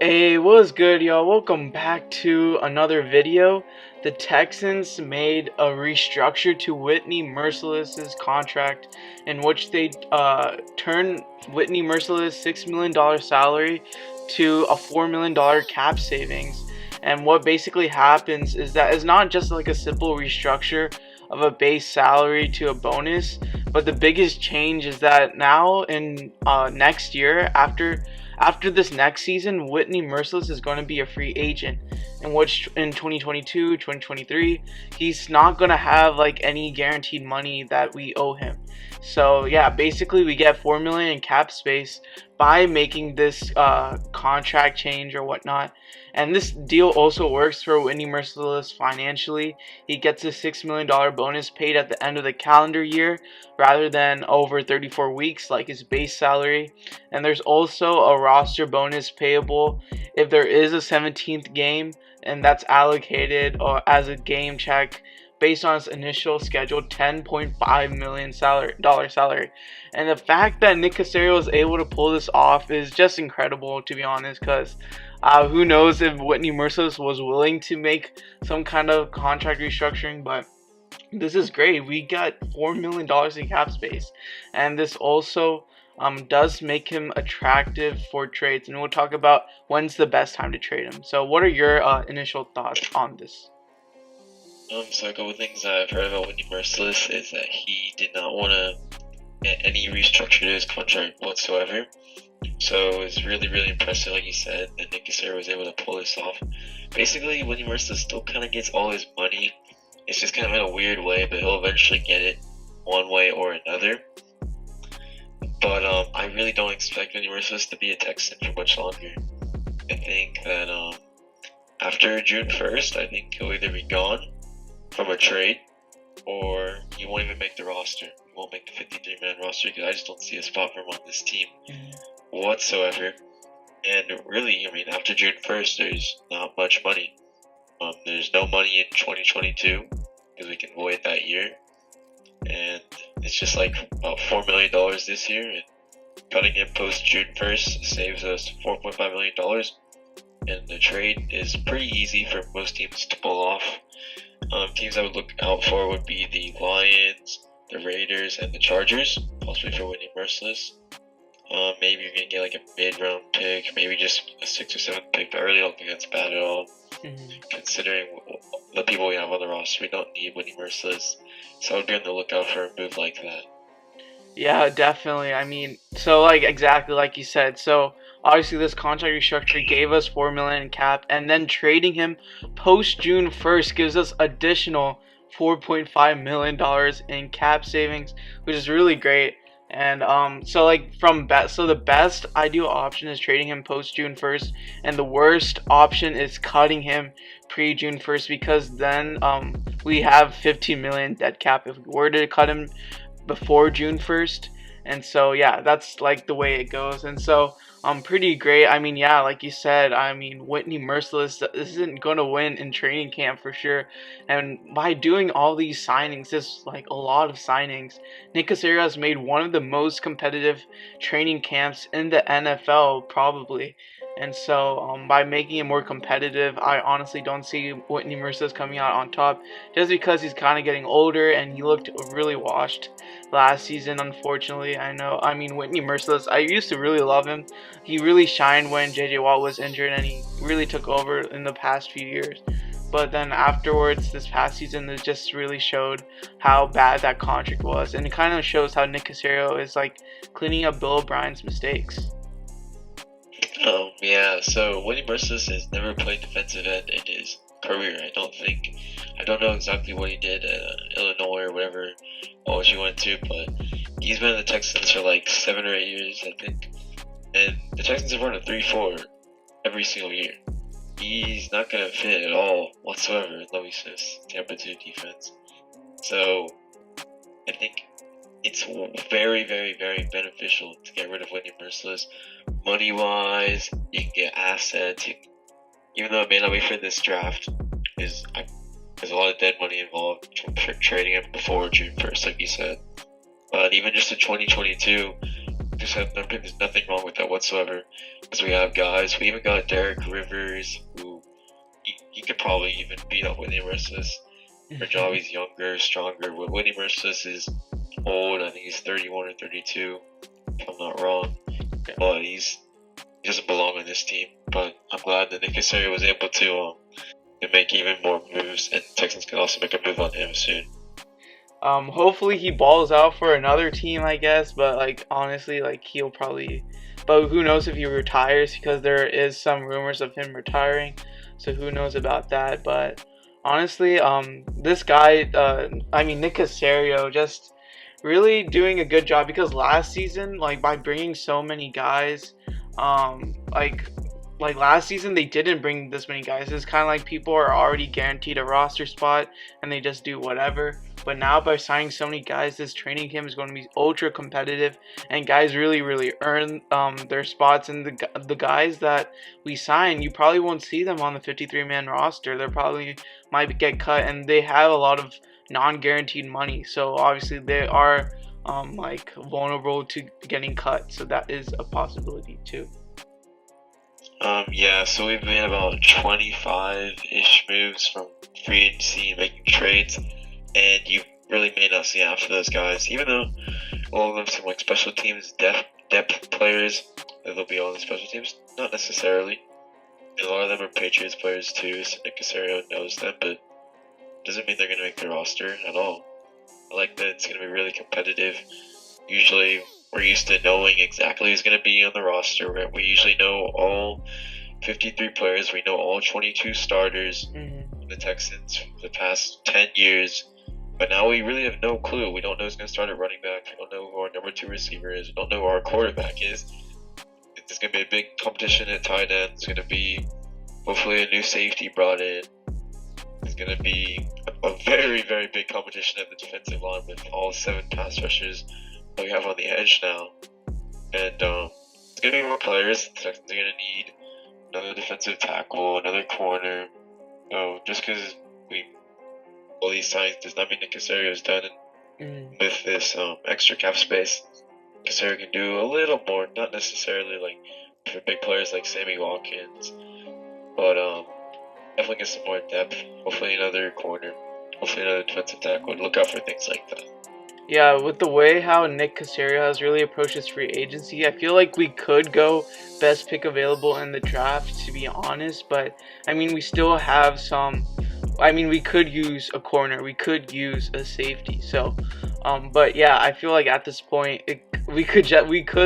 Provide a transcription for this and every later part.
Hey, what's good, y'all? Welcome back to another video. The Texans made a restructure to Whitney Mercilus's contract, in which they turned Whitney Mercilus' $6 million salary to a $4 million cap savings. And what basically happens is that it's not just like a simple restructure of a base salary to a bonus, but the biggest change is that now in next year, after this next season, Whitney Mercilus is going to be a free agent, in which in 2022, 2023, he's not going to have like any guaranteed money that we owe him. So yeah, basically we get $4 million in cap space by making this contract change or whatnot. And this deal also works for Whitney Mercilus financially. He gets a $6 million bonus paid at the end of the calendar year rather than over 34 weeks like his base salary. And there's also a roster bonus payable if there is a 17th game, and that's allocated as a game check based on his initial scheduled $10.5 million salary. And the fact that Nick Caserio was able to pull this off is just incredible, to be honest, because who knows if Whitney Mercilus was willing to make some kind of contract restructuring, but this is great. We got $4 million in cap space, and this also does make him attractive for trades, and we'll talk about when's the best time to trade him. So what are your initial thoughts on this? So a couple things I've heard about Whitney Mercilus is that he did not want to get any restructure to his contract whatsoever. So it's really impressive, like you said, that Nick Caserio was able to pull this off. Basically, Whitney Mercilus still kind of gets all his money. It's just kind of in a weird way, but he'll eventually get it one way or another. But I really don't expect Whitney Mercilus to be a Texan for much longer. I think that after June 1st, I think he'll either be gone from a trade, or he won't even make the roster. He won't make the 53-man roster because I just don't see a spot for him on this team whatsoever. And really, I mean, after June 1st, there's not much money. There's no money in 2022 because we can void that year. And it's just like about $4 million this year. And cutting him post June 1st saves us $4.5 million. And the trade is pretty easy for most teams to pull off. Teams I would look out for would be the Lions, the Raiders, and the Chargers, possibly for Whitney Mercilus. Maybe you're going to get like a mid-round pick, maybe just a 6th or 7th pick, but I really don't think that's bad at all. Considering the people we have on the roster, we don't need Whitney Mercilus, so I would be on the lookout for a move like that. Yeah, definitely. I mean, so like exactly like you said. So obviously this contract restructure gave us $4 million in cap, and then trading him post June 1st gives us additional $4.5 million in cap savings, which is really great. And so like the best ideal option is trading him post June 1st, and the worst option is cutting him pre June 1st, because then we have 15 million dead cap if we were to cut him before June 1st. And so yeah, that's like the way it goes. And so pretty great. I mean, yeah, like you said, I mean, Whitney Mercilus isn't going to win in training camp for sure. And by doing all these signings, this like a lot of signings, Nick Caserio has made one of the most competitive training camps in the NFL probably. And so by making it more competitive, I honestly don't see Whitney Mercilus coming out on top, just because he's kind of getting older and he looked really washed last season, unfortunately. I know. I mean, Whitney Mercilus, I used to really love him. He really shined when J.J. Watt was injured, and he really took over in the past few years. But then afterwards, this past season, it just really showed how bad that contract was. And it kind of shows how Nick Caserio is like cleaning up Bill O'Brien's mistakes. Yeah, so Whitney Mercilus has never played defensive end in his career. I don't know exactly what he did at Illinois or whatever college he went to, but he's been in the Texans for like 7 or 8 years, I think. And the Texans have run a 3-4 every single year. He's not going to fit at all whatsoever in Luis's Tampa 2 defense. So I think it's very beneficial to get rid of Whitney Mercilus. Money-wise, you can get assets. Even though it may not be for this draft, there's a lot of dead money involved for trading him before June 1st, like you said. But even just in 2022, There's nothing wrong with that whatsoever, because we have guys. We even got Derek Rivers, who he could probably even beat up Whitney Mercilus. Rajavi's younger, stronger. Whitney Mercilus is old. I think he's 31 or 32, if I'm not wrong. But he doesn't belong on this team. But I'm glad that Nick Caserio was able to make even more moves, and Texans can also make a move on him soon. Hopefully he balls out for another team, I guess. But like honestly, like he'll probably. But who knows if he retires, because there is some rumors of him retiring. So who knows about that? But honestly, this guy, I mean Nick Caserio, just really doing a good job, because last season, like by bringing so many guys, like last season they didn't bring this many guys. It's kind of like people are already guaranteed a roster spot and they just do whatever. But now by signing so many guys, this training camp is going to be ultra competitive, and guys really earn their spots. And the guys that we sign, you probably won't see them on the 53-man roster. They probably might get cut, and they have a lot of non-guaranteed money. So obviously they are like vulnerable to getting cut. So that is a possibility too. Yeah, so we've made about 25-ish moves from free agency, making trades, and you really may not see half of those guys, even though all of them seem like special teams depth players. They'll be on the special teams, not necessarily. And a lot of them are Patriots players too, so Nick Caserio knows them, but doesn't mean they're going to make the roster at all. I like that it's going to be really competitive. Usually, we're used to knowing exactly who's going to be on the roster. We usually know all 53 players. We know all 22 starters for the Texans for the past 10 years. But now we really have no clue. We don't know who's going to start at running back. We don't know who our number 2 receiver is. We don't know who our quarterback is. There's going to be a big competition at tight end. There's going to be hopefully a new safety brought in. There's going to be a very big competition at the defensive line with all 7 pass rushers that we have on the edge now. And it's going to be more players. The Texans are going to need another defensive tackle, another corner. So just because all these signs does not mean that Caserio is done. With this extra cap space, Caserio can do a little more, not necessarily like for big players like Sammy Watkins, but definitely get some more depth. Hopefully another corner, hopefully another defensive tackle. Look out for things like that. Yeah, with the way how Nick Caserio has really approached his free agency, I feel like we could go best pick available in the draft, to be honest. But I mean, we still have some. I mean, we could use a corner, we could use a safety. So, but yeah, I feel like at this point, we could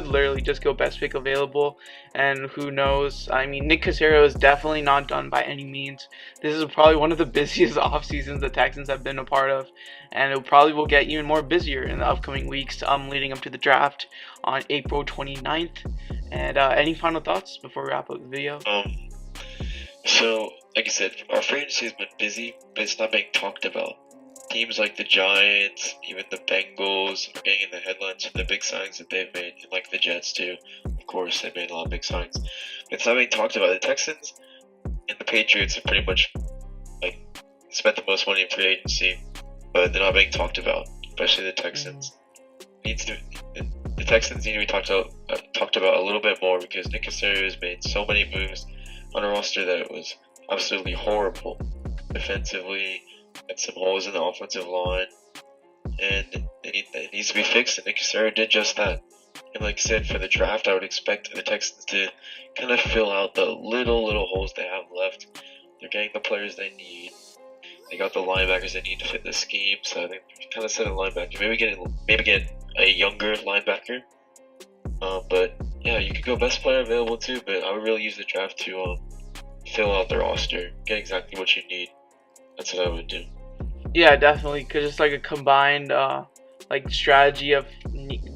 literally just go best pick available, and who knows? I mean, Nick Caserio is definitely not done by any means. This is probably one of the busiest off seasons the Texans have been a part of, and it probably will get even more busier in the upcoming weeks, leading up to the draft on April 29th. And any final thoughts before we wrap up the video? So, like I said, our free agency has been busy, but it's not being talked about. Teams like the Giants, even the Bengals, are getting in the headlines for the big signs that they've made, and like the Jets too. Of course, they've made a lot of big signs. It's not being talked about. The Texans and the Patriots have pretty much like spent the most money in free agency, but they're not being talked about, especially the Texans. The Texans need to be talked about a little bit more, because Nick Caserio has made so many moves on a roster that it was absolutely horrible defensively, and some holes in the offensive line, and it needs to be fixed, and Nick Caserio did just that. And like I said, for the draft, I would expect the Texans to kind of fill out the little holes they have left. They're getting the players they need. They got the linebackers they need to fit the scheme, so I think they're kind of set a linebacker. Maybe get a younger linebacker. But yeah, you could go best player available too, but I would really use the draft to fill out the roster, get exactly what you need. That's what I would do. Yeah, definitely, because it's like a combined like strategy of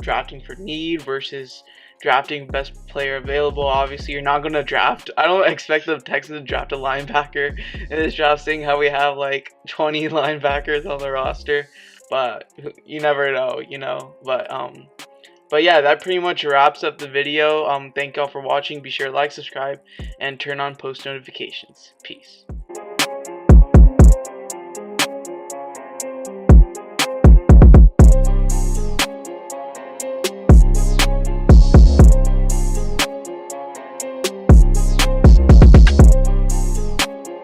drafting for need versus drafting best player available. Obviously, you're not gonna draft. I don't expect the Texans to draft a linebacker in this draft, seeing how we have like 20 linebackers on the roster. But you never know, you know. But yeah, that pretty much wraps up the video. Thank y'all for watching. Be sure to like, subscribe, and turn on post notifications. Peace.